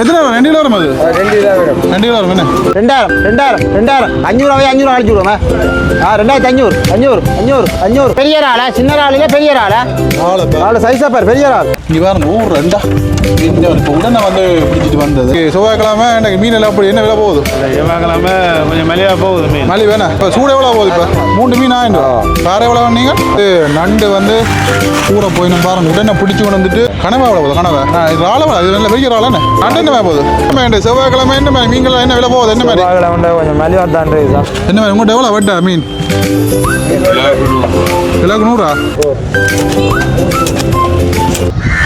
எத்தனை வரும்? 2 கிலோ வரும் அது? 2 கிலோ வரும். 2 கிலோ வரும் என்ன? 2000 500 அடிச்சு விடுவோங்க. 2500 பெரிய ஆளா சின்ன ஆளுல பெரிய ஆளா ஆளு சைஸா பாரு பெரிய ஆள். இங்க பாருங்க ஊர் ரெண்டா இப்போ உடனே வந்து பிடிச்சிட்டு வந்தது. செவ்வாய்க்கிழமை எனக்கு மீன் எல்லாம் அப்படி என்ன விலை போகுது? செவ்வாய்க்கிழமை கொஞ்சம் மலிவா போகுது மீன். மலி வேணா இப்போ சூடு எவ்வளோ போகுது? இப்போ 3 மீன் ஆயிடும். வேற எவ்வளோ வேணீங்க? நண்டு வந்து ஊற போய் நம்ம பாருங்க உடனே பிடிச்சி கொண்டு வந்துட்டு கனவா எவ்வளோ போகுது? கனவை இது ஆளவா? இது நல்ல பெரிய ஆளானே. நண்டு என்ன போகுது? செவ்வாய்க்கிழமை என்ன மாதிரி மீன்கள் என்ன விலை போகுது? என்ன மாதிரி கொஞ்சம் மலிவா தான் என்ன மாதிரி உங்கள்கிட்ட எவ்வளோ வெட்டா மீன்? கிலோக்கு 100.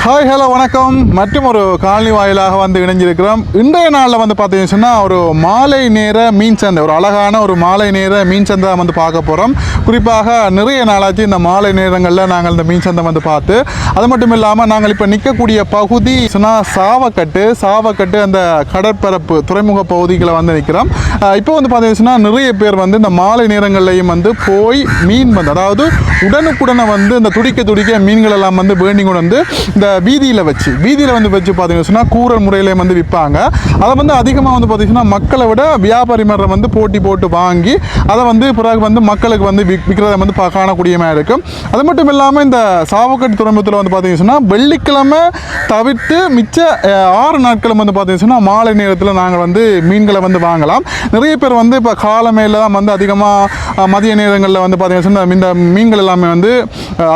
ஹாய் ஹலோ வணக்கம். மற்றும் ஒரு காலனி வாயிலாக வந்து இணைஞ்சிருக்கிறோம். இன்றைய நாளில் வந்து பார்த்தீங்கன்னு சொன்னால் ஒரு மாலை நேர மீன் சந்தை, ஒரு அழகான ஒரு மாலை நேர மீன் சந்தை வந்து பார்க்க போகிறோம். குறிப்பாக நிறைய நாளாச்சு இந்த மாலை நேரங்களில் நாங்கள் இந்த மீன் சந்தை வந்து பார்த்து, அது மட்டும் இல்லாமல் நாங்கள் இப்போ நிற்கக்கூடிய பகுதி சொன்னால் சாவக்கட்டு அந்த கடற்பரப்பு துறைமுக பகுதிகளை வந்து நிற்கிறோம். இப்போ வந்து பார்த்தீங்கன்னா நிறைய பேர் வந்து இந்த மாலை நேரங்கள்லையும் வந்து போய் மீன் வந்து அதாவது உடனுக்குடனே வந்து இந்த துடிக்க மீன்கள் எல்லாம் வந்து வேண்டி கொண்டு வந்து இந்த வீதியில் வந்து வச்சு பார்த்தீங்கன்னு சொன்னால் கூரல் முறையிலே வந்து விற்பாங்க. அதை வந்து அதிகமாக வந்து பார்த்தீங்கன்னா மக்களை விட வியாபாரி மரம் வந்து போட்டி போட்டு வாங்கி அதை வந்து பிறகு வந்து மக்களுக்கு வந்து விற்கிறத வந்து காணக்கூடியமாக இருக்கும். அது மட்டும் இல்லாமல் இந்த சாவக்கட்டு துறைமுகத்தில் வந்து பார்த்தீங்கன்னா வெள்ளிக்கிழமை தவிர்த்து மிச்ச 6 நாட்களும் வந்து பார்த்தீங்கன்னா மாலை நேரத்தில் நாங்கள் வந்து மீன்களை வந்து வாங்கலாம். நிறைய பேர் வந்து இப்போ காலமையில் தான் வந்து அதிகமாக மதிய நேரங்களில் வந்து பார்த்தீங்கன்னா இந்த மீன்கள் எல்லாமே வந்து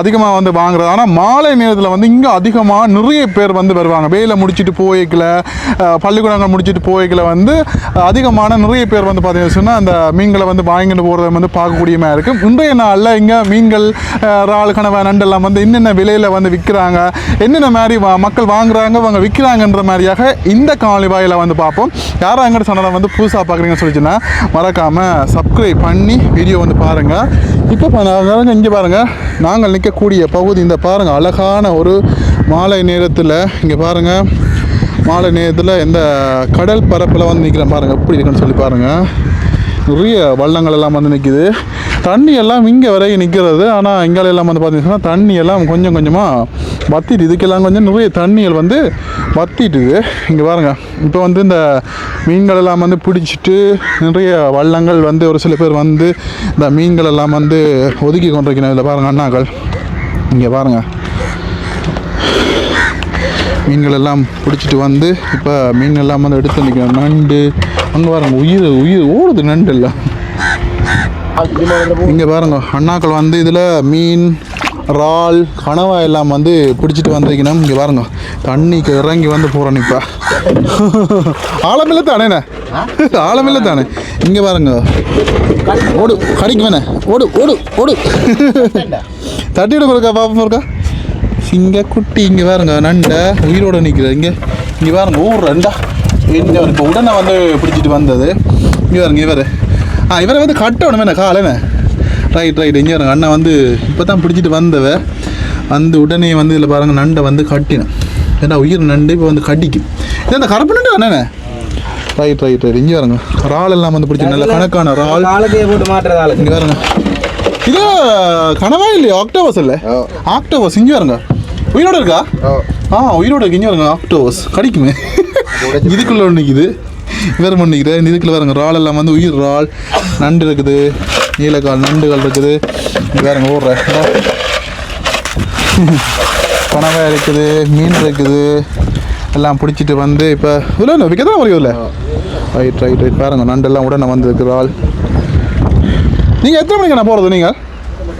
அதிகமாக வந்து வாங்குறது. ஆனால் மாலை நேரத்தில் வந்து இங்கே அதிகமாக நிறைய பேர் வந்து வருவாங்க. வேலை முடிச்சுட்டு போய்க்கல, பள்ளிக்கூடங்கள் முடிச்சுட்டு போய்க்கல வந்து அதிகமான நிறைய பேர் வந்து பார்த்தீங்கன்னா அந்த மீன்களை வந்து வாங்கிட்டு போகிறத வந்து பார்க்கக்கூடியமாக இருக்கும். இன்றைய நாளில் இங்கே மீன்கள் இறால் கனவா நண்டெல்லாம் வந்து என்னென்ன விலையில் வந்து விற்கிறாங்க, என்னென்ன மாதிரி மக்கள் வாங்குறாங்க அவங்க விற்கிறாங்கன்ற மாதிரியாக இந்த காலனி வாயில வந்து பார்ப்போம். யாரும் எங்கிட்ட சேனலை வந்து புதுசாக பார்க்குறீங்கன்னு சொல்லிச்சுன்னா மறக்காமல் சப்ஸ்கிரைப் பண்ணி வீடியோ வந்து பாருங்கள். இப்போ இங்கே பாருங்கள் நாங்கள் நிற்கக்கூடிய பகுதி இந்த பாருங்கள் அழகான ஒரு மாலை நேரத்தில் இங்கே பாருங்கள் மாலை நேரத்தில் இந்த கடல் பரப்பில் வந்து நிற்கிறேன் பாருங்கள் எப்படி இருக்குன்னு சொல்லி பாருங்கள். நிறைய வள்ளங்கள் எல்லாம் வந்து நிற்கிது. தண்ணி எல்லாம் இங்கே வரைக்கும் நிற்கிறது. ஆனால் இங்கால எல்லாம் வந்து பார்த்தீங்கன்னா தண்ணி எல்லாம் கொஞ்சம் கொஞ்சமாக வத்திட்டு இதுக்கெல்லாம் கொஞ்சம் நிறைய தண்ணிகள் வந்து வத்திட்டுது. இங்கே பாருங்கள் இப்போ வந்து இந்த மீன்கள் எல்லாம் வந்து பிடிச்சிட்டு நிறைய வள்ளங்கள் வந்து ஒரு சில பேர் வந்து இந்த மீன்கள் எல்லாம் வந்து ஒதுக்கி கொண்டிருக்கணும். இதில் பாருங்கள் அண்ணாக்கள் இங்கே பாருங்கள் மீன்கள் எல்லாம் பிடிச்சிட்டு வந்து இப்போ மீன் எல்லாம் வந்து எடுத்து நிற்கணும். நண்டு அங்கே பாருங்க உயிர் ஓடுது நண்டு எல்லாம். இங்கே பாருங்க அண்ணாக்கள் வந்து இதில் மீன் இறால் கனவா எல்லாம் வந்து பிடிச்சிட்டு வந்திருக்கணும். இங்கே பாருங்க தண்ணிக்கு இறங்கி வந்து போகிறோம். இப்போ ஆழமில்லை தானேண்ணே, ஆழமில்லை தானே. இங்கே பாருங்க ஓடு கடிக்கு வேணே ஓடு தட்டிவிட இருக்கா பாப்பா இருக்கா சிங்கக்குட்டி. இங்கே பாருங்க நண்டை உயிரோடு நிற்கிறது. இங்கே பாருங்க ஊர் ரெண்டா இப்போ உடனே வந்து பிடிச்சிட்டு வந்தது. இங்கே பாருங்க இவரை வந்து கட்டணும் என்ன காலைண்ணே. ரைட் இங்கே பாருங்க அண்ணன் வந்து இப்போ தான் பிடிச்சிட்டு வந்தவ வந்து உடனே வந்து இதில் பாருங்கள் நண்டை வந்து கட்டினேன். ஏன்னா உயிர் நண்டு இப்போ வந்து கட்டிக்கும். இது அந்த கருப்பு நண்டு அண்ணே. ரைட் இங்கே பாருங்க இறால் எல்லாம் வந்து பிடிச்சி நல்ல கணக்கான இறால் போட்டு மாட்டுறதால. இங்கே பாருங்க இது கனவா இல்லையா? ஆக்டோபஸ் இல்லை, ஆக்டோபஸ். இங்கே பாருங்க உயிரோடு இருக்கா? உயிரோடு இருக்கு. இங்கே பாருங்க ஆக்டோபஸ் கடிக்குமே. இதுக்குள்ள ஒன்று நிற்கிது, வேறு ஒன்று நிற்கிறேன். இதுக்குள்ள பாருங்க இறால் எல்லாம் வந்து உயிர் இறால் நண்டு இருக்குது, நீலக்கால் நண்டுகள் இருக்குது. வேறுங்க ஓடுற கனவா இருக்குது, மீன் இருக்குது, எல்லாம் பிடிச்சிட்டு வந்து இப்போ இதில் விற்க தான் முடியும். இல்லை ரைட் பாருங்க நண்டெல்லாம் உடனே வந்து இறால். நீங்கள் எத்தனை மணிக்கு நான் போகிறது? நீங்கள்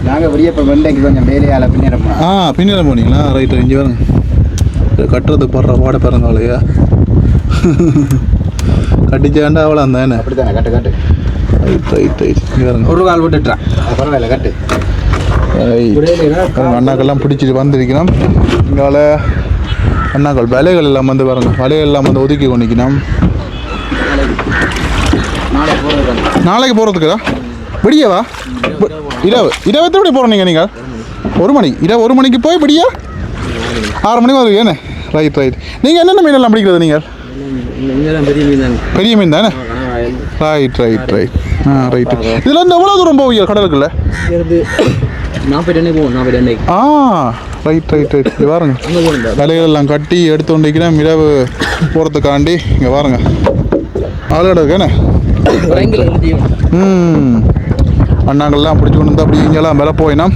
நாங்கள் வெளியே இப்போ வெண்டைக்கு கொஞ்சம் வேலையால் பின்னேறம் போனீங்களா? ரைட் இங்கே பாருங்க கட்டுறது போடுற பாட பாருங்க அவளையா கட்டிச்சாண்டா அவ்வளோ அந்த என்ன அப்படி தானே கட்டு ரைட் இங்கே பாருங்க ஒரு கால் விட்டுட்டான் பரவாயில்ல கட்டு. அண்ணாக்கள்லாம் பிடிச்சிட்டு வந்திருக்கணும். இங்கால அண்ணாக்கள் வலைகள் எல்லாம் வந்து பாருங்க வலைகள் எல்லாம் வந்து ஒதுக்கி கொண்டிக்கணும். நாளைக்கு போகிறதுக்குதா விடியவா? இரவு எப்படி போகிறீங்க நீங்கள்? 1 மணி இரவு 1 மணிக்கு போய் விடியா 6 மணிக்கு வருவீங்க என்ன? ரைட் நீங்கள் என்னென்ன மீனெல்லாம் பிடிக்கிறது? நீங்கள் பெரிய மீன் தானே? ரைட் இதில் வந்து எவ்வளோ தூரம் போவீங்க கடலுக்குள்ள? ஆ ரைட் இங்கே பாருங்க விலைகளெல்லாம் கட்டி எடுத்து கொண்டிருக்கிறேன் இரவு போகிறதுக்காண்டி இங்கே பாருங்க ஆளுகடை இருக்கேண்ணே அண்ணாங்கள்லாம் பிடிச்சி கொண்டு வந்து அப்படி இங்கெல்லாம் விலை போயினா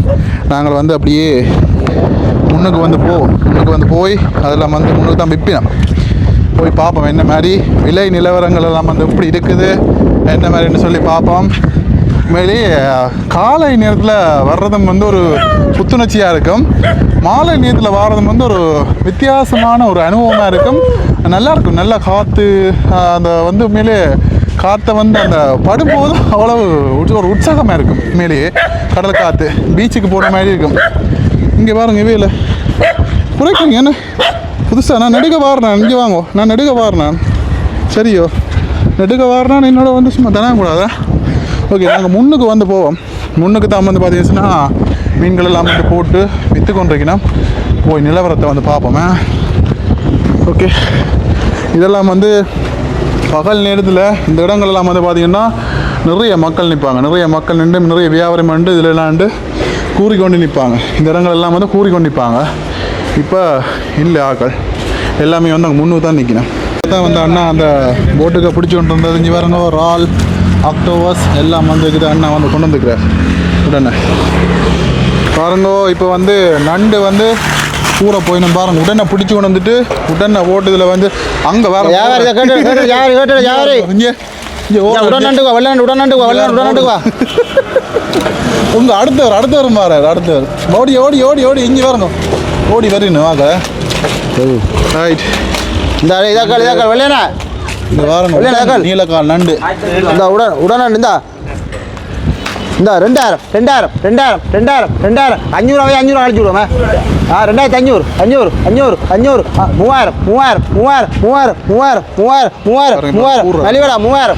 நாங்கள் வந்து அப்படியே முன்னுக்கு வந்து போய் அதெல்லாம் வந்து முன்னுக்கு தான் விற்பினோம் போய் பார்ப்போம் என்ன மாதிரி விலை நிலவரங்கள் எல்லாம் வந்து எப்படி இருக்குது என்ன மாதிரின்னு சொல்லி பார்ப்போம். உண்மையிலேயே காலை நேரத்தில் வர்றதும் வந்து ஒரு புத்துணர்ச்சியாக இருக்கும், மாலை நேரத்தில் வர்றதும் வந்து ஒரு வித்தியாசமான ஒரு அனுபவமாக இருக்கும். நல்லாயிருக்கும், நல்லா காற்று அந்த வந்து உண்மையிலே காற்றை வந்து அந்த படும்போது அவ்வளவு ஒரு உற்சாகமாக இருக்கும். உண்மையிலேயே கடல் காற்று பீச்சுக்கு போகிற மாதிரி இருக்கும். இங்கே பாருங்க இவையில் குறைக்குங்க என்ன புதுசாக நான் நெடுக வாரினேன். இங்கே வாங்கோ, நான் நெடுக வாரினேன். சரியோ நெடுக வாரினான் என்னோட வந்து சும்மா தரக்கூடாதா? ஓகே, நாங்கள் முன்னுக்கு வந்து போவோம். முன்னுக்கு தான் வந்து பார்த்தீங்கன்னா மீன்கள் எல்லாம் வந்து போட்டு விற்று கொண்டிருக்கணும். போய் நிலவரத்தை வந்து பார்ப்போமே. ஓகே, இதெல்லாம் வந்து பகல் நேரத்தில் இந்த இடங்கள்லாம் வந்து பார்த்திங்கன்னா நிறைய மக்கள் நிற்பாங்க. நிறைய மக்கள் நின்று நிறைய வியாபாரம் பண்ணிட்டு இதில் எல்லாம் கூறிக்கொண்டு நிற்பாங்க. இந்த இடங்கள் எல்லாம் வந்து கூறிக்கொண்டு நிற்பாங்க. இப்போ இல்லை ஆக்கள் எல்லாமே வந்து அங்கே முன்னுக்கு தான் நிற்கணும். தான் வந்து அண்ணா அந்த போட்டுக்கு பிடிச்சி கொண்டு இருந்தது இங்கே பாருங்க ரால் ஆக்டோபஸ் எல்லாம் வந்து இருக்குது. அண்ணா வந்து கொண்டு வந்துக்கிறார் உடனே பாருங்கோ. இப்போ வந்து நண்டு வந்து பூரா போயிடும் பாருங்க. உடனே பிடிச்சி கொண்டு வந்துட்டு உடனே ஓட்டுதில் வந்து அங்கே வேற உங்கள் அடுத்தவர் மாற அடுத்தவர் ஓடி ஓடி ஓடி ஓடி இங்கே வரணும் ஓடி வரணும் வாங்க. ரைட், இந்த இதாக்கால் வெள்ளையண்ணா இந்த வாரம் நீலக்கால் நண்டு இந்த உடனே இந்த 2000 500 அழிச்சு விடுவோமே. 2500 500 500 500 3000 நலிவடா 3000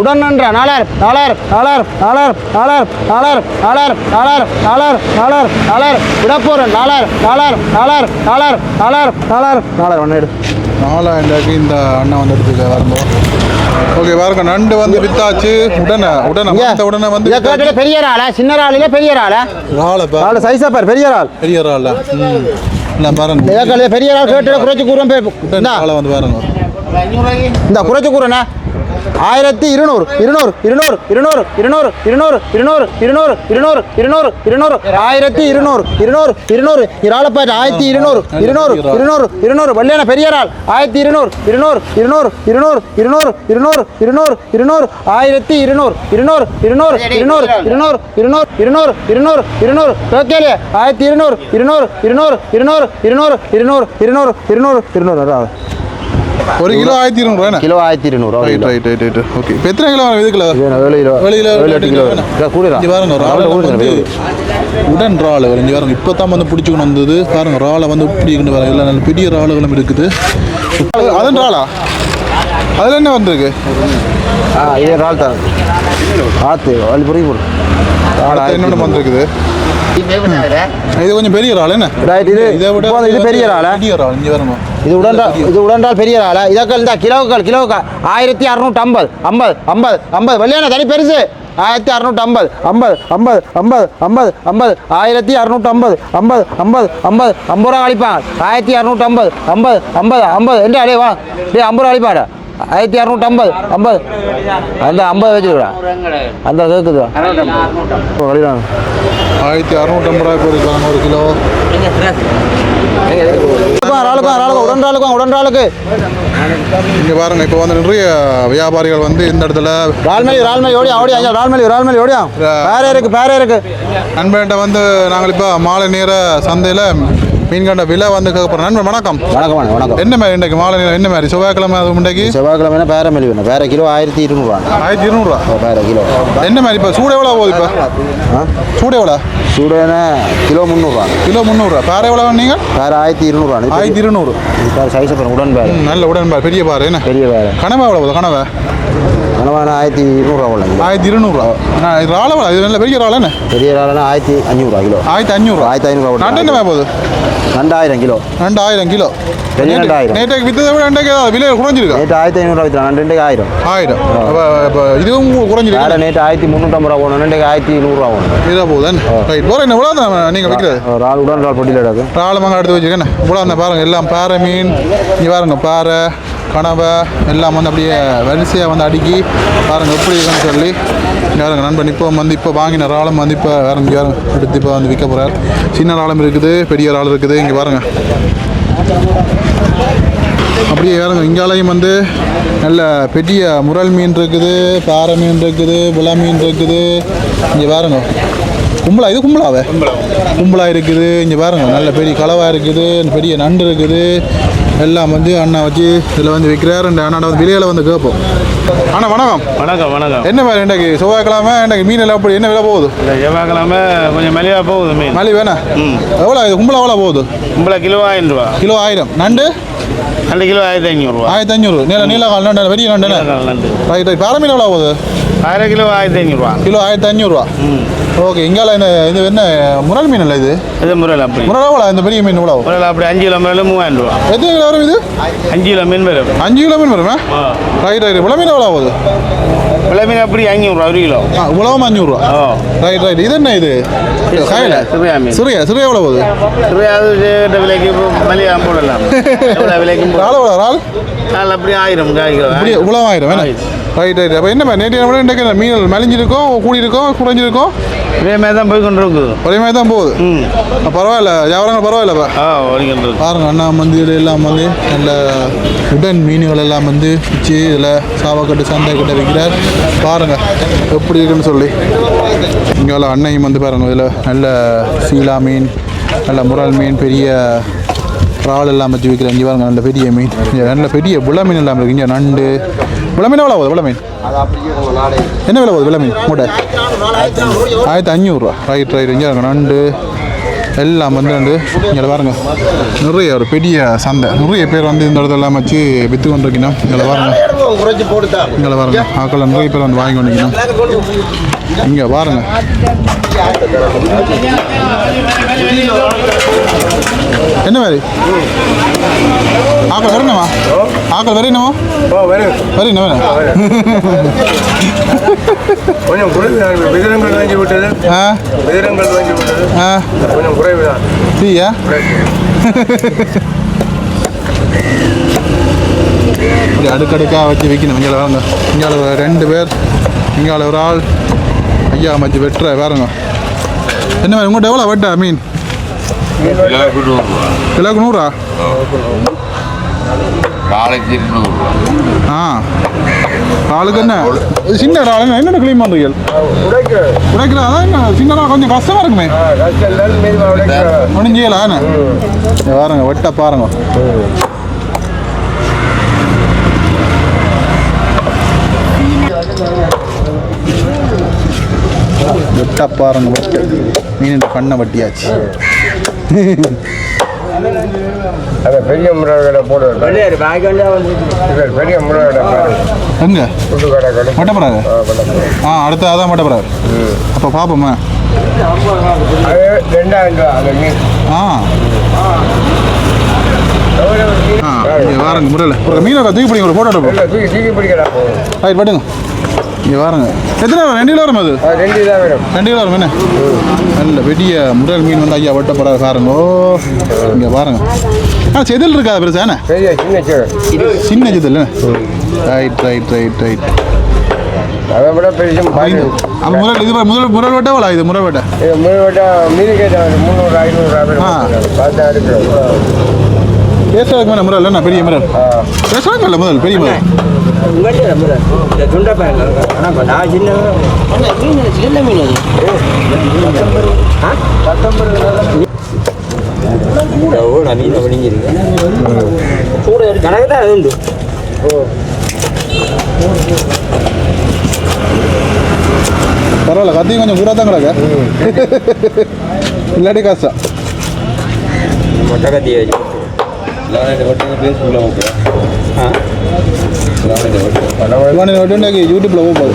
உடனே 4000 விட போகிறேன். 4000 இந்த அண்ணா வந்து எடுத்துக்க வரும்போது. ஓகே பாருங்க, நண்டு வந்து வித்தாச்சு. உடனே வந்து பெரிய ஆளா சின்ன ஆளுல பெரிய ஆளா ஆளு சைஸா பாரு. பெரிய ஆள் பாருங்க. பெரிய ஆள் கேட்டு குறைச்சி கூறும் வந்து பாருங்க. இந்த குறைச்சி கூறண்ணா 1200 இராளப்பாட்டு 1200 வல்லியான பெரிய ஆள் 1200 ஒரு கிலோ 1200 கிலோ 1200. ஓகே, இப்போ எத்தனை கிலோ இதுக்குள்ள 7 கிலோ கூட உடன் இறால் இங்கே பாருங்க. இப்போ தான் வந்து பிடிச்சிக்கணும் வந்தது பாருங்க. இறாலை வந்து இப்படி இருந்து பாருங்க. எல்லாம் நல்ல பெரிய இறாலுகளும் இருக்குது. அதன் இறாலா அதில் என்ன வந்திருக்கு? இதே இறால் தான் ஆத்து அது புரியும். என்னென்ன வந்திருக்குது? இது கொஞ்சம் பெரிய இறால் என்ன? இதை விட இது பெரிய இறால். பெரிய இறால் இங்கே வரணும். இது உடன்றால் பெரிய ஆளா? இதற்கால் இந்த கிலோவுக்கால் 1650 வெள்ளையான தனி பெருசு 1650 50 ரூபா அழிப்பாங்க. 1650 என்று அடே வா டே 50 ரூபா அழிப்பாடா. 1650 அந்த 50 வச்சுக்கிறேன் அந்த கேட்குது. 1650 ரூபாய் போயிருக்காங்க ஒரு கிலோ. உடன்றாளுக்கு இங்கே பாருங்க. இப்போ வந்து நிறைய வியாபாரிகள் வந்து இந்த இடத்துல ரால்மலி ஓடியா பேரே இருக்கு நண்பன்கிட்ட வந்து நாங்கள் இப்போ மாலை நேர சந்தையில் மீன்கண்ட விலை வந்து கேட்க போகிறோம். நண்பன் வணக்கம். வணக்கம். என்ன மாதிரி இன்றைக்கு மாலை நேரம் என்ன மாதிரி? செவ்வாய்க்கிழமை அது இன்றைக்கு செவ்வாய்க்கிழமை பேர மெலி வேணும். பேர கிலோ 1200 பேர கிலோ. என்ன மாதிரி இப்போ சூடு எவ்வளோ போகுது? இப்போ சூடு எவ்வளோ? சூடுனா கிலோ 300 கிலோ 300. பேர எவ்வளோ நீங்கள்? பேர 1200 1200. சைஸ் உடன் பேர் நல்ல உடன் பேர் பெரிய பாரு என்ன பெரிய பேர். கனவா எவ்வளோ? கனவா கனவான 1200 போல 1200. இது ராளவா? இது நல்ல பெரிய ராள் என்ன? பெரிய இறால்னா 1500 கிலோ. 1500. 1500. நண்டு என்ன போகுது? 2000 கிலோ. 2000 கிலோ. பெரிய 2000. நேற்று வித்ததை விட இன்றைக்கு விலை குறைஞ்சிருக்கா? நேற்று 1500 விற்றான், ரெண்டுக்கு 1000. 1000. அப்போ இதுவும் குறைஞ்சிருக்கு. வேறு நேற்று 1350 போகணும், ரெண்டுக்கு 1100 போகணும். இதாக போகுது. ரைட். வேறு என்ன இவ்வளோ தான் நீங்கள் விற்கிறது? இறால் உடன் இறால் பொட்டியில் கிடக்கு. இறால் மங்க எடுத்து வச்சுருக்கேன். இவ்வளோ அந்த பாருங்கள் எல்லாம் பாறை மீன். இங்கே பாருங்க பாறை கனவை எல்லாம் வந்து அப்படியே வரிசையாக வந்து அடுக்கி பாருங்கள் எப்படி இருக்குன்னு சொல்லி இங்கே பாருங்க நண்பன் இப்போ வாங்கின இறாலும் வந்து இப்போ வேறு எடுத்து இப்போ வந்து விற்க போகிறார். சின்ன இறாலும் இருக்குது, பெரிய இறால் இருக்குது. இங்கே பாருங்கள் அப்படியே வேறுங்க இங்காலையும் வந்து நல்ல பெரிய முரல் மீன் இருக்குது, பாறை மீன் இருக்குது, விளை மீன் இருக்குது. இங்கே பாருங்க கும்பலா, இது கும்பலாவே கும்பலா இருக்குது. இங்கே பாருங்க நல்ல பெரிய கலவா இருக்குது, பெரிய நண்டு இருக்குது. எல்லாம் வந்து அண்ணா வச்சு இதில் வந்து விற்கிறார். ரெண்டு அண்ணா வந்து விலையில வந்து கேட்போம். அண்ணா வணக்கம். வணக்கம் வணக்கம். என்ன மாதிரி இன்றைக்கு செவ்வாய்க்கிழமை இன்றைக்கு மீன் எல்லாம் அப்படி என்ன விலை போகுது? இந்த செவ்வாய்க்கிழமை கொஞ்சம் மலிவாக போகுது மீன். மலி வேணா எவ்வளோ இது கும்பலா எவ்வளோ போகுது? கும்பல கிலோ 1000 ரூபா. கிலோ 1000. நண்டு 2 கிலோ 1500 ரூபா. 1500. நீலக்கால் நண்டு பெரிய நண்டு நண்டு. Right right. பாறை மீன் எவ்வளோ போகுது? 1/2 கிலோ 1500 ரூபா. கிலோ 1500 ரூபா. ஓகே. இங்கால இந்த இது என்ன முரல் மீன் இல்லை இது? இது முரல் அப்படி. முரல் எவ்வளோ இந்த பெரிய மீன் எவ்வளோ? முரல் அப்படி 5 கிலோ முரல் 3000 ரூபா. எத்தனை கிலோ வரும் இது? 5 கிலோ மீன் வரும். 5 கிலோ மீன் வருமா? Right right. விளை மீன் எவ்வளோ ஆகுது? விளை மீன் அப்படி 500 ரூபா 1 கிலோ. உலகம் 500 ரூபா. Right right. இது என்ன இது? காயில சிறியா மீன். சிறியா எவ்வளோ போகுது? சிறியா விலைக்கு மலிவாக போடலாம். எவ்வளோ விலைக்கும் ரால் எவ்வளோ? ரால் அப்படி 1000 கிலோ. அப்படியே உலகம் 1000 வேணா? Right right. அப்போ என்ன நேற்று விட இன்றைக்கு மீன் மலிஞ்சிருக்கோம், கூடியிருக்கோம், குறைஞ்சிருக்கோம்? இதே மாதிரி தான் போய் கொண்டு இருக்குது. ஒரே மாதிரி தான் போகுது. பரவாயில்ல, வியாபாரங்கள் பரவாயில்லப்பா. ஓடிக்கின்றது. பாருங்க அண்ணா வந்து எல்லாம் வந்து நல்ல உடன் மீன்கள் எல்லாம் வந்து வச்சு இதில் சாவக்கட்டு சந்தை கிட்ட விற்கிறார். பாருங்க எப்படி இருக்குன்னு சொல்லி. இங்கே அன்னையும் வந்து பாருங்க இதில் நல்ல சீலா மீன், நல்ல முரல் மீன், பெரிய இறால் எல்லாம் வச்சு விற்கிறேன். இங்கே பாருங்க நல்ல பெரிய மீன், இங்கே நல்ல பெரிய விளை மீன் எல்லாம் இருக்குது. இங்கே நண்டு விளை மீன் எவ்வளோ போகுது? விளை மீன் என்ன விலை போகுது? விளை மீன் மூட்டை 1500 ரூபா. Right right. இங்கே நண்டு எல்லாம் வந்து இங்கே பாருங்க நிறைய ஒரு பெரிய சந்தை. நிறைய பேர் வந்து இந்த இடத்துல எல்லாம் வச்சு விற்று கொண்டிருக்கணும். இங்கே பாருங்க இங்கே பாருங்க ஆக்கள் நிறைய பேர் வந்து வாங்கி கொண்டிருக்கணும். இங்கே பாருங்க என்ன மாதிரி ஆக்கள் வரணுமா? ஆக்கள் வரணுமா? வரணும் வேணும். கொஞ்சம் விதங்கள் வாங்கி விட்டது. விதங்கள் வாங்கி விட்டது. கொஞ்சம் குறைவுதான். சரியா? இப்படி அடுக்கடுக்காக வச்சு வைக்கணும். இங்கே வாங்க. இங்கே 2 பேர், இங்கே ஒரு ஆள் ஐயா வச்சு வெட்டுற பாருங்க. என்ன மாதிரி உங்கள்கிட்ட எவ்வளோ வெட்டா மீன்? கிலோக்கு 100. நாளைக்கு 200. ஆளுக்கு என்ன சின்ன இறால் என்னென்ன க்ளீன் பண்ணுறீங்க? உடைக்கிறா அதான் என்ன சின்ன இறால் கொஞ்சம் கஷ்டமாக இருக்குமே. ஒன்றும் செய்யலாம் என்ன பாருங்க வெட்ட பாருங்க. வெட்ட பாருங்க வெட்ட மீன் பண்ண வட்டியாச்சு. அதை பெரிய முறை போடுவார். பெரிய முறை எங்க கடை மட்டப்படாது? அடுத்த அதான் மட்டப்படாது. அப்போ பார்ப்போம்மா. அது 2000 ரூபா அந்த மீன். இங்கே வாருங்க முறையில் ஒரு மீனை தூக்கி பிடிங்க, ஒரு ஃபோட்டோ எடுப்போம். தூக்கி பிடிக்கலாம். ரைட் பட்டுங்க. இங்கே வாருங்க. எத்தனை வரும்? 2 கிலோ வரும். அது 2 தான் வரும். 2 கிலோ வரும் என்ன? நல்ல பெரிய முரல் மீன் வந்து ஐயா வெட்டப்படாது பாருங்க. இங்கே பாருங்க. செதில் இருக்காது பெருசாண்ணே? பெரிய சின்ன செதில். Right right right right. அதை விட பெரிய அப்போ முரல் இது முரல் வெட்ட எவ்வளோ? இது முரல் வெட்ட முறை வெட்டா மீன் கேட்டால் 300-500 பார்த்தா எடுக்கிறோம். பேசுறதுக்கு மேலே முரல் என்ன பெரிய முரல்? பேசுறதுக்கு மேலே முதல் பெரிய முரல். பரவாயில்ல, கத்தி கொஞ்சம் கூட தான் கிடக்க. இல்லாட்டி கஷ்டம். யூடியூப்ல போகுது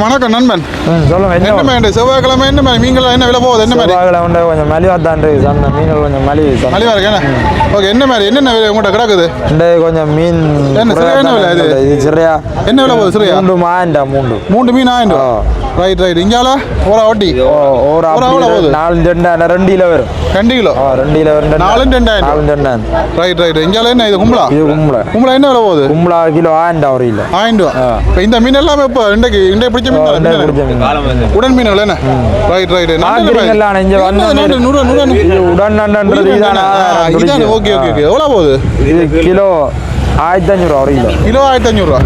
வணக்கம் நண்பன். சொல்லுங்க என்ன மாதிரி செவ்வாய்க்கிழமை என்ன மாதிரி மீன்கள் என்ன விலை போகுது? என்ன மாதிரி செவ்வாய்க்கிழமை கொஞ்சம் மலிவா தான் இருக்கு அந்த மீன்கள் கொஞ்சம் மலிவா இருக்கு. என்ன ஓகே, என்ன மாதிரி என்னென்ன விலை உங்கள்கிட்ட கிடக்குது? கொஞ்சம் மீன் என்ன சிறையா என்ன விலை இது? சிறையா என்ன விலை போகுது? சிறையா 3 ஆயிரம் 3 மீன் 1000 ரூபா. ரைட் இங்கால ஒரு வட்டி ஒரு 4 2 கிலோ வரும். 2 கிலோ 2 கிலோ வரும். 4 2000. ரைட் இங்கால என்ன இது கும்பலா? இது கும்பலா என்ன விலை போகுது? கும்பலா கிலோ 1000 ஒரு கிலோ 1000 ரூபா. இப்போ இந்த மீன் எல்லாமே இப்போ இன்றைக்கு பிடிச்ச மீன் உடன் மீன் என்ன? ரைட் உடன் ஓகே எவ்வளோ போகுது? இது கிலோ 1500 ரூபா ஒரு கிலோ. கிலோ 1500 ரூபா.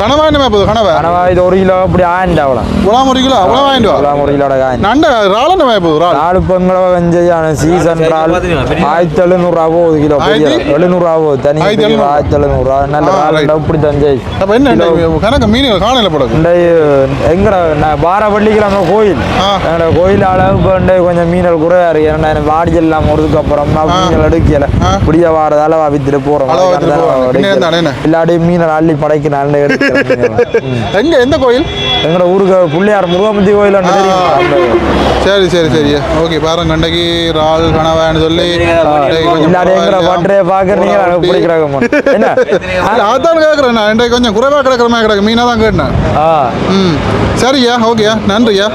கனவா என்ன போகுது? கனவா இது ஒரு கிலோ அப்படி 1000 அவ்வளோ. உலாம் ஒரு கிலோ அவ்வளோ 1000 ரூபா. ஒரு கிலோட காய் நண்ட இறால் என்ன போகுது? இறால் பொங்கல வெஞ்சையான சீசன் இறால் 1700 ரூபா போகுது கிலோ. 700 ரூபா போகுது தனி 1700 ரூபா. நல்ல இறால் இப்படி தஞ்சை. அப்போ என்ன கணக்கு மீன் காணல போடுது? எங்கட வார வெள்ளிக்கிழமை கோயில் எங்களோட கோயில் அளவு கொஞ்சம் மீனல் குறையா இருக்கு. ஏன்னா வாடி எல்லாம் ஒருதுக்கு அப்புறம் மீனல் எடுக்கல இப்படியே வாரதால வித்துட்டு போறோம். இல்லாட்டி மீனல் அள்ளி படைக்கிறான். எங்க எந்த கோயில்? எங்கட ஊருக்கு பிள்ளையார் முருகமூர்த்தி கோயில். சரி ஓகே. பாருங்க கண்டைக்கு இறால் கனவான்னு சொல்லி எங்கட பட்டறையை பாக்குறீங்க பிடிக்கிறாங்க. என்ன அதான் கேட்குறேன் நான். இன்றைக்கு கொஞ்சம் குறைவா கிடக்குற மாதிரி கிடக்கு மீனாக தான் கேட்டேன். சரியா ஓகேயா நன்றியா.